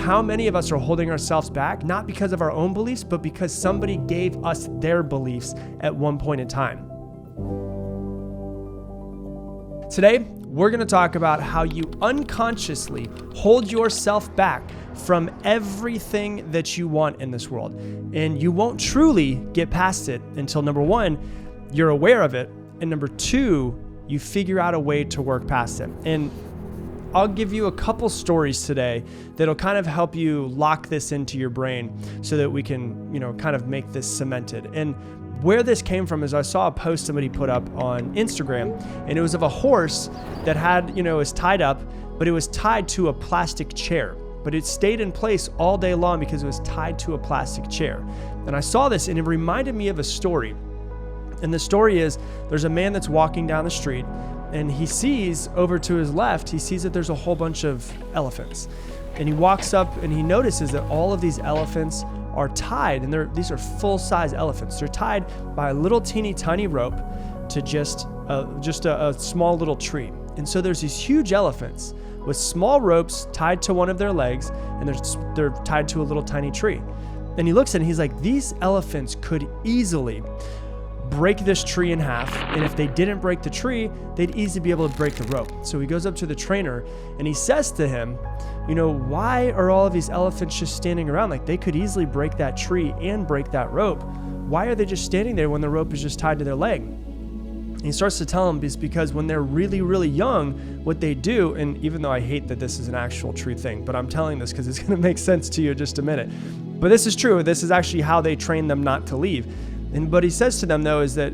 how many of us are holding ourselves back, not because of our own beliefs, but because somebody gave us their beliefs at one point in time. Today, we're going to talk about how you unconsciously hold yourself back from everything that you want in this world. And you won't truly get past it until, number one, you're aware of it, and number two, you figure out a way to work past it. And I'll give you a couple stories today that'll kind of help you lock this into your brain so that we can, kind of make this cemented. And where this came from is I saw a post somebody put up on Instagram, and it was of a horse that had, was tied up, but it was tied to a plastic chair. But it stayed in place all day long because it was tied to a plastic chair. And I saw this and it reminded me of a story. And the story is, there's a man that's walking down the street, and he sees over to his left, he sees that there's a whole bunch of elephants. And he walks up and he notices that all of these elephants are tied, and these are full-size elephants. They're tied by a little teeny tiny rope to just a small little tree. And so there's these huge elephants with small ropes tied to one of their legs, and they're tied to a little tiny tree. And he looks at it and he's like, these elephants could easily break this tree in half, and if they didn't break the tree, they'd easily be able to break the rope. So he goes up to the trainer and he says to him, why are all of these elephants just standing around? Like, they could easily break that tree and break that rope. Why are they just standing there when the rope is just tied to their leg? And he starts to tell him it's because when they're really, really young, what they do, and even though I hate that this is an actual true thing, but I'm telling this because it's going to make sense to you in just a minute. But this is true. This is actually how they train them not to leave. And what he says to them, though, is that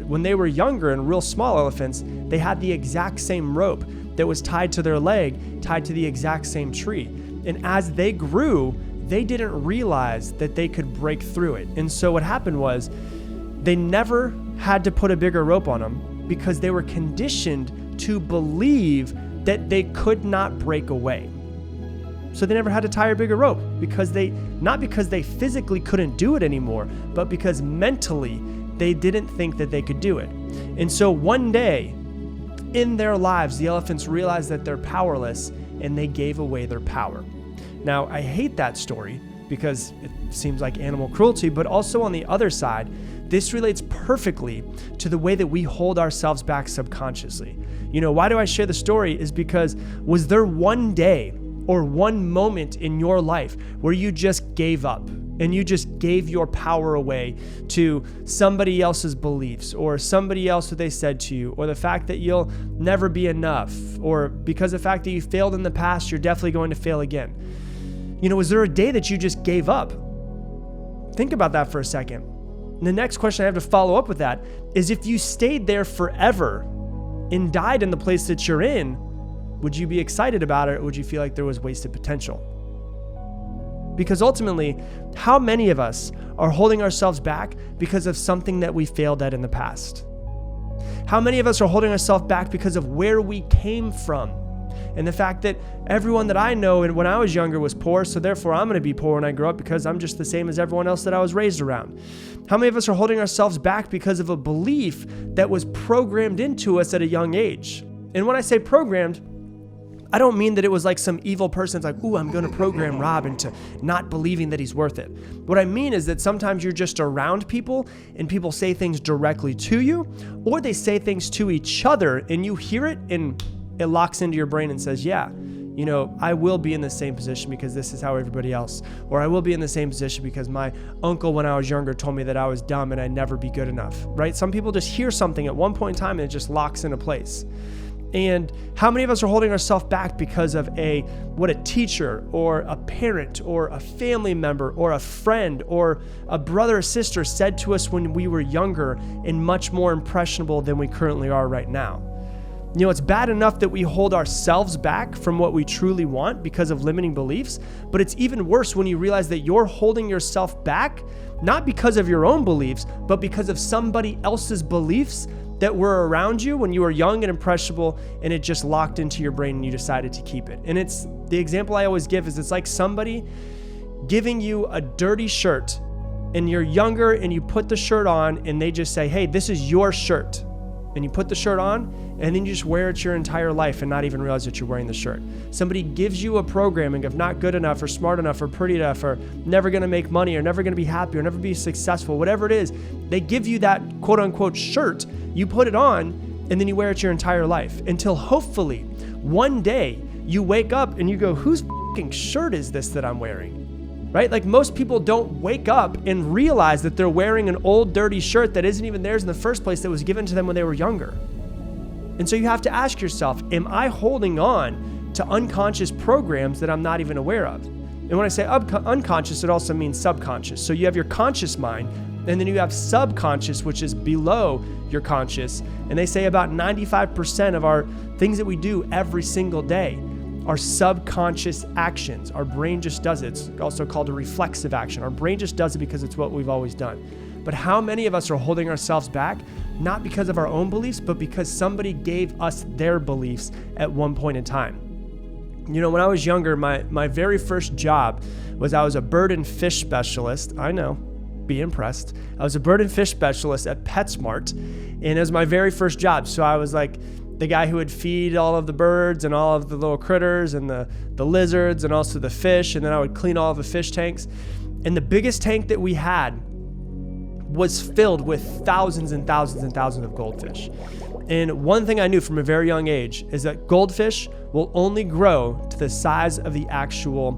when they were younger and real small elephants, they had the exact same rope that was tied to their leg, tied to the exact same tree. And as they grew, they didn't realize that they could break through it. And so what happened was they never had to put a bigger rope on them because they were conditioned to believe that they could not break away. So they never had to tie a bigger rope not because they physically couldn't do it anymore, but because mentally they didn't think that they could do it. And so one day in their lives, the elephants realized that they're powerless and they gave away their power. Now, I hate that story because it seems like animal cruelty, but also on the other side, this relates perfectly to the way that we hold ourselves back subconsciously. Why do I share the story is because was there one day or one moment in your life where you just gave up and you just gave your power away to somebody else's beliefs or somebody else that they said to you, or the fact that you'll never be enough, or because of the fact that you failed in the past, you're definitely going to fail again? Was there a day that you just gave up? Think about that for a second. And the next question I have to follow up with that is, if you stayed there forever and died in the place that you're in, would you be excited about it, or would you feel like there was wasted potential? Because ultimately, how many of us are holding ourselves back because of something that we failed at in the past? How many of us are holding ourselves back because of where we came from? And the fact that everyone that I know and when I was younger was poor, so therefore I'm going to be poor when I grow up because I'm just the same as everyone else that I was raised around. How many of us are holding ourselves back because of a belief that was programmed into us at a young age? And when I say programmed, I don't mean that it was like some evil person's like, ooh, I'm going to program Rob into not believing that he's worth it. What I mean is that sometimes you're just around people and people say things directly to you, or they say things to each other and you hear it and it locks into your brain and says, yeah, I will be in the same position because this is how everybody else, or I will be in the same position because my uncle when I was younger told me that I was dumb and I'd never be good enough, right? Some people just hear something at one point in time and it just locks into place. And how many of us are holding ourselves back because of what a teacher or a parent or a family member or a friend or a brother or sister said to us when we were younger and much more impressionable than we currently are right now? It's bad enough that we hold ourselves back from what we truly want because of limiting beliefs, but it's even worse when you realize that you're holding yourself back, not because of your own beliefs, but because of somebody else's beliefs that were around you when you were young and impressionable, and it just locked into your brain and you decided to keep it. And it's the example I always give is it's like somebody giving you a dirty shirt and you're younger and you put the shirt on and they just say, hey, this is your shirt. And you put the shirt on and then you just wear it your entire life and not even realize that you're wearing the shirt. Somebody gives you a programming of not good enough or smart enough or pretty enough or never gonna make money or never gonna be happy or never be successful, whatever it is. They give you that quote unquote shirt, you put it on, and then you wear it your entire life until hopefully one day you wake up and you go, whose fucking shirt is this that I'm wearing? Right? Like most people don't wake up and realize that they're wearing an old dirty shirt that isn't even theirs in the first place, that was given to them when they were younger. And so you have to ask yourself, am I holding on to unconscious programs that I'm not even aware of? And when I say unconscious, it also means subconscious. So you have your conscious mind, and then you have subconscious, which is below your conscious. And they say about 95% of our things that we do every single day are subconscious actions. Our brain just does it. It's also called a reflexive action. Our brain just does it because it's what we've always done. But how many of us are holding ourselves back, not because of our own beliefs, but because somebody gave us their beliefs at one point in time? You know, when I was younger, my very first job was I was a bird and fish specialist. I know, be impressed. I was a bird and fish specialist at PetSmart, and it was my very first job. So I was like the guy who would feed all of the birds and all of the little critters and the lizards and also the fish, and then I would clean all of the fish tanks. And the biggest tank that we had was filled with thousands and thousands and thousands of goldfish. And one thing I knew from a very young age is that goldfish will only grow to the size of the actual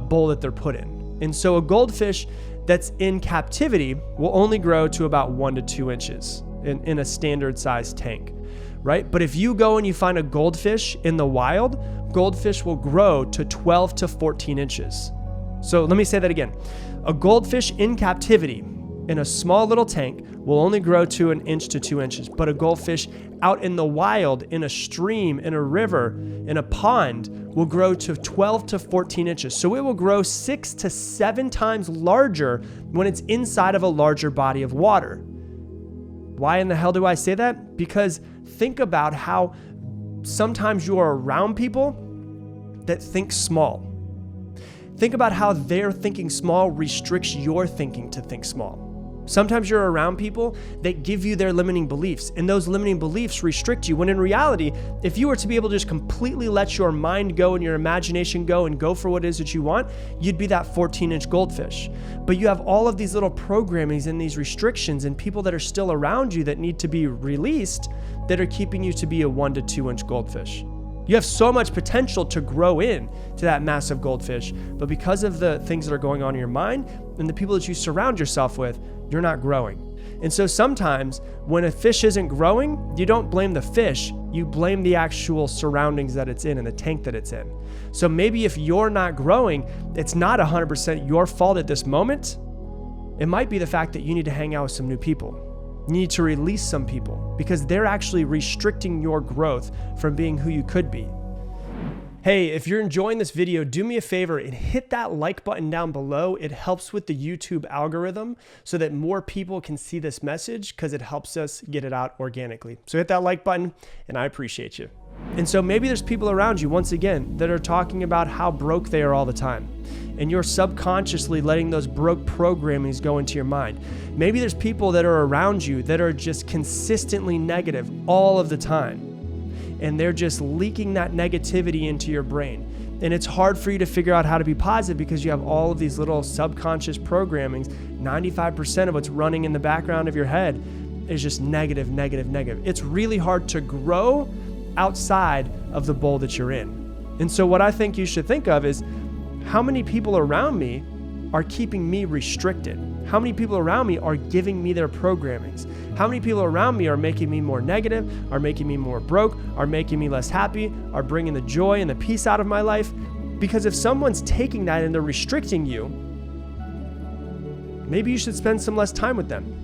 bowl that they're put in. And so a goldfish that's in captivity will only grow to about 1 to 2 inches in a standard size tank, right? But if you go and you find a goldfish in the wild, goldfish will grow to 12 to 14 inches. So let me say that again. A goldfish in captivity in a small little tank will only grow to 1 inch to 2 inches, but a goldfish out in the wild, in a stream, in a river, in a pond, will grow to 12 to 14 inches. So it will grow 6 to 7 times larger when it's inside of a larger body of water. Why in the hell do I say that? Because think about how sometimes you are around people that think small. Think about how their thinking small restricts your thinking to think small. Sometimes you're around people that give you their limiting beliefs, and those limiting beliefs restrict you, when in reality, if you were to be able to just completely let your mind go and your imagination go and go for what it is that you want, you'd be that 14-inch goldfish. But you have all of these little programmings and these restrictions and people that are still around you that need to be released that are keeping you to be a 1 to 2 inch goldfish. You have so much potential to grow in to that massive goldfish, but because of the things that are going on in your mind and the people that you surround yourself with, you're not growing. And so sometimes when a fish isn't growing, you don't blame the fish, you blame the actual surroundings that it's in and the tank that it's in. So maybe if you're not growing, it's not 100% your fault at this moment. It might be the fact that you need to hang out with some new people. You need to release some people because they're actually restricting your growth from being who you could be. Hey, if you're enjoying this video, do me a favor and hit that like button down below. It helps with the YouTube algorithm so that more people can see this message because it helps us get it out organically. So hit that like button and I appreciate you. And so maybe there's people around you, once again, that are talking about how broke they are all the time. And you're subconsciously letting those broke programmings go into your mind. Maybe there's people that are around you that are just consistently negative all of the time. And they're just leaking that negativity into your brain. And it's hard for you to figure out how to be positive because you have all of these little subconscious programmings. 95% of what's running in the background of your head is just negative, negative, negative. It's really hard to grow outside of the bowl that you're in. And so what I think you should think of is, how many people around me are keeping me restricted? How many people around me are giving me their programmings? How many people around me are making me more negative, are making me more broke, are making me less happy, are bringing the joy and the peace out of my life? Because if someone's taking that and they're restricting you, maybe you should spend some less time with them.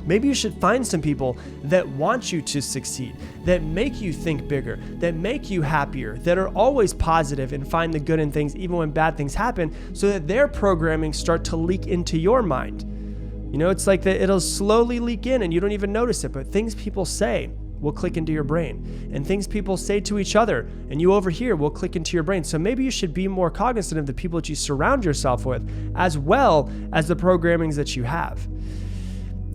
Maybe you should find some people that want you to succeed, that make you think bigger, that make you happier, that are always positive and find the good in things even when bad things happen, so that their programming start to leak into your mind. You know, it's like that it'll slowly leak in and you don't even notice it, but things people say will click into your brain, and things people say to each other and you overhear will click into your brain. So maybe you should be more cognizant of the people that you surround yourself with, as well as the programmings that you have.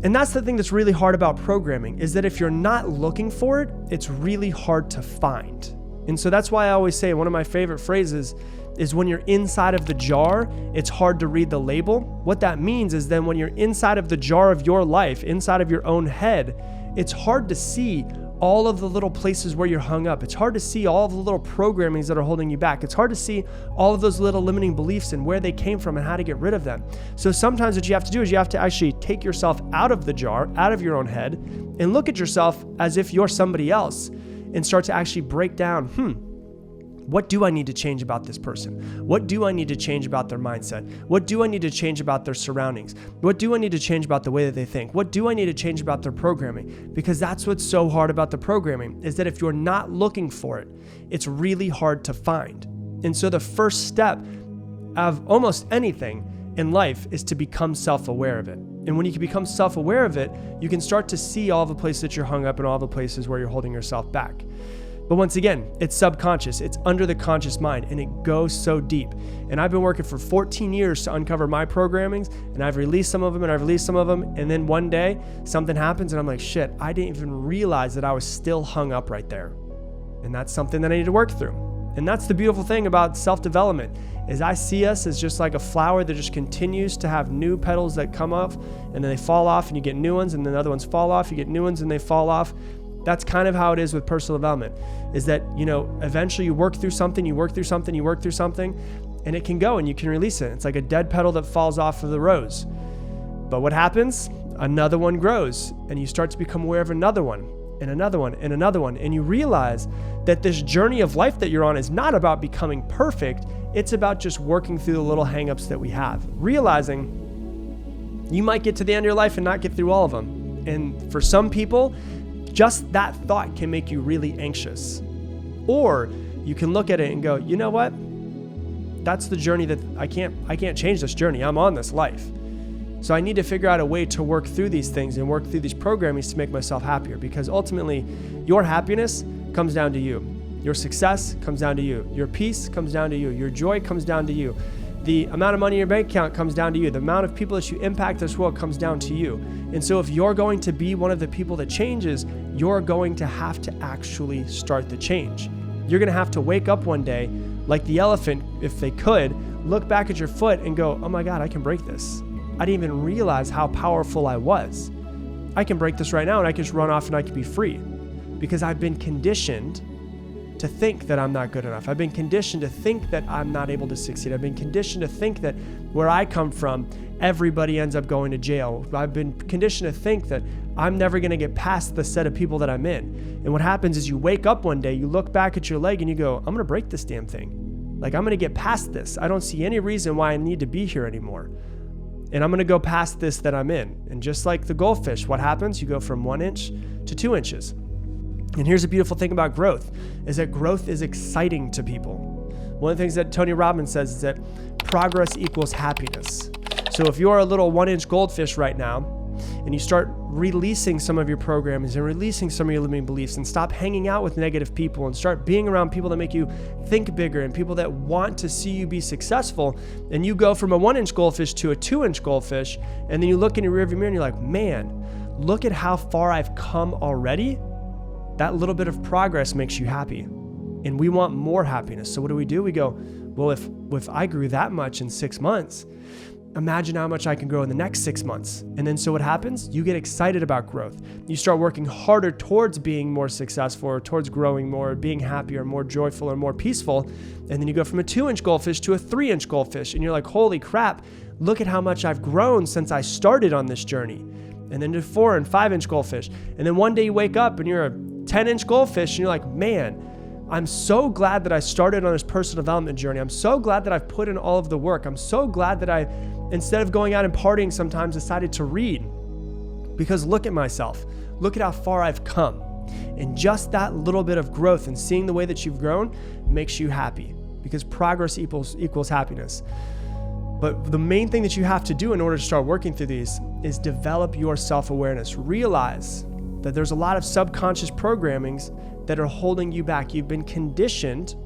And that's the thing that's really hard about programming, is that if you're not looking for it, it's really hard to find. And so that's why I always say one of my favorite phrases is when you're inside of the jar, it's hard to read the label. What that means is then when you're inside of the jar of your life, inside of your own head, it's hard to see all of the little places where you're hung up. It's hard to see all of the little programmings that are holding you back. It's hard to see all of those little limiting beliefs and where they came from and how to get rid of them. So sometimes what you have to do is you have to actually take yourself out of the jar, out of your own head, and look at yourself as if you're somebody else and start to actually break down, what do I need to change about this person? What do I need to change about their mindset? What do I need to change about their surroundings? What do I need to change about the way that they think? What do I need to change about their programming? Because that's what's so hard about the programming, is that if you're not looking for it, it's really hard to find. And so the first step of almost anything in life is to become self-aware of it. And when you can become self-aware of it, you can start to see all the places that you're hung up and all the places where you're holding yourself back. But once again, it's subconscious, it's under the conscious mind, and it goes so deep. And I've been working for 14 years to uncover my programmings, and I've released some of them, and then one day something happens and I'm like, shit, I didn't even realize that I was still hung up right there. And that's something that I need to work through. And that's the beautiful thing about self-development, is I see us as just like a flower that just continues to have new petals that come up and then they fall off and you get new ones, and then other ones fall off, you get new ones and they fall off. That's kind of how it is with personal development, is that, eventually you work through something, and it can go and you can release it. It's like a dead petal that falls off of the rose. But what happens? Another one grows, and you start to become aware of another one and another one and another one. And you realize that this journey of life that you're on is not about becoming perfect. It's about just working through the little hangups that we have, realizing you might get to the end of your life and not get through all of them. And for some people, just that thought can make you really anxious. Or you can look at it and go, you know what? That's the journey that I can't change this journey. I'm on this life. So I need to figure out a way to work through these things and work through these programmings to make myself happier, because ultimately your happiness comes down to you. Your success comes down to you. Your peace comes down to you. Your joy comes down to you. The amount of money in your bank account comes down to you. The amount of people that you impact this world comes down to you. And so if you're going to be one of the people that changes, you're going to have to actually start the change. You're going to have to wake up one day like the elephant, if they could, look back at your foot and go, oh my God, I can break this. I didn't even realize how powerful I was. I can break this right now and I can just run off and I can be free, because I've been conditioned to think that I'm not good enough. I've been conditioned to think that I'm not able to succeed. I've been conditioned to think that where I come from, everybody ends up going to jail. I've been conditioned to think that I'm never going to get past the set of people that I'm in. And what happens is you wake up one day, you look back at your leg and you go, I'm going to break this damn thing. Like, I'm going to get past this. I don't see any reason why I need to be here anymore. And I'm going to go past this that I'm in. And just like the goldfish, what happens? You go from 1 inch to 2 inches. And here's the beautiful thing about growth, is that growth is exciting to people. One of the things that Tony Robbins says is that progress equals happiness. So if you're a little 1 inch goldfish right now, and you start releasing some of your programs and releasing some of your limiting beliefs, and stop hanging out with negative people and start being around people that make you think bigger and people that want to see you be successful, and you go from a 1 inch goldfish to a 2 inch goldfish, and then you look in your rearview mirror and you're like, man, look at how far I've come already. That little bit of progress makes you happy. And we want more happiness. So what do? We go, well, if I grew that much in 6 months, imagine how much I can grow in the next 6 months. And then so what happens? You get excited about growth. You start working harder towards being more successful, or towards growing more, being happier, more joyful, or more peaceful. And then you go from a 2 inch goldfish to a 3 inch goldfish. And you're like, holy crap, look at how much I've grown since I started on this journey. And then to 4 and 5 inch goldfish. And then one day you wake up and you're a 10 inch goldfish and you're like, man, I'm so glad that I started on this personal development journey. I'm so glad that I've put in all of the work. I'm so glad that I, instead of going out and partying sometimes, decided to read, because look at myself. Look at how far I've come. And just that little bit of growth and seeing the way that you've grown makes you happy, because progress equals happiness. But the main thing that you have to do in order to start working through these is develop your self-awareness. Realize that there's a lot of subconscious programmings that are holding you back. You've been conditioned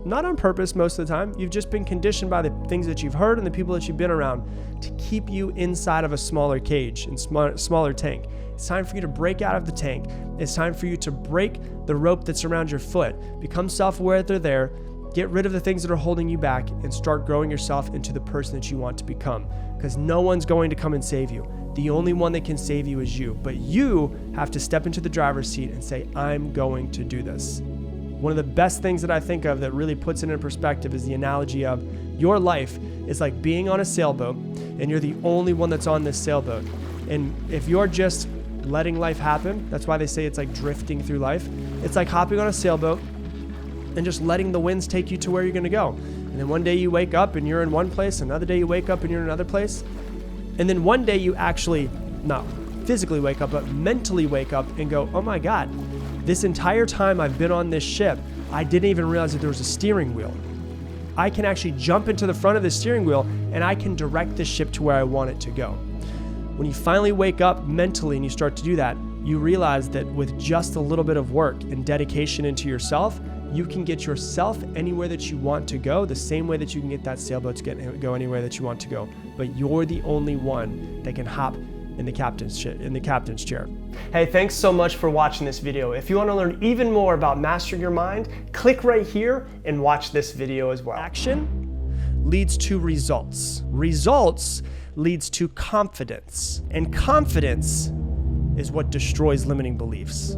not on purpose most of the time. You've just been conditioned by the things that you've heard and the people that you've been around to keep you inside of a smaller cage and smaller tank. It's time for you to break out of the tank. It's time for you to break the rope that's around your foot. Become self-aware that they're there. Get rid of the things that are holding you back and start growing yourself into the person that you want to become. Because no one's going to come and save you. The only one that can save you is you. But you have to step into the driver's seat and say, I'm going to do this. One of the best things that I think of that really puts it in perspective is the analogy of your life is like being on a sailboat and you're the only one that's on this sailboat. And if you're just letting life happen, that's why they say it's like drifting through life. It's like hopping on a sailboat and just letting the winds take you to where you're going to go. And then one day you wake up and you're in one place, another day you wake up and you're in another place. And then one day you actually, not physically wake up, but mentally wake up and go, oh my God, this entire time I've been on this ship, I didn't even realize that there was a steering wheel. I can actually jump into the front of the steering wheel and I can direct the ship to where I want it to go. When you finally wake up mentally and you start to do that, you realize that with just a little bit of work and dedication into yourself, you can get yourself anywhere that you want to go, the same way that you can get that sailboat to go anywhere that you want to go. But you're the only one that can hop in the captain's chair. Hey, thanks so much for watching this video. If you want to learn even more about mastering your mind, click right here and watch this video as well. Action leads to results. Results leads to confidence. And confidence is what destroys limiting beliefs.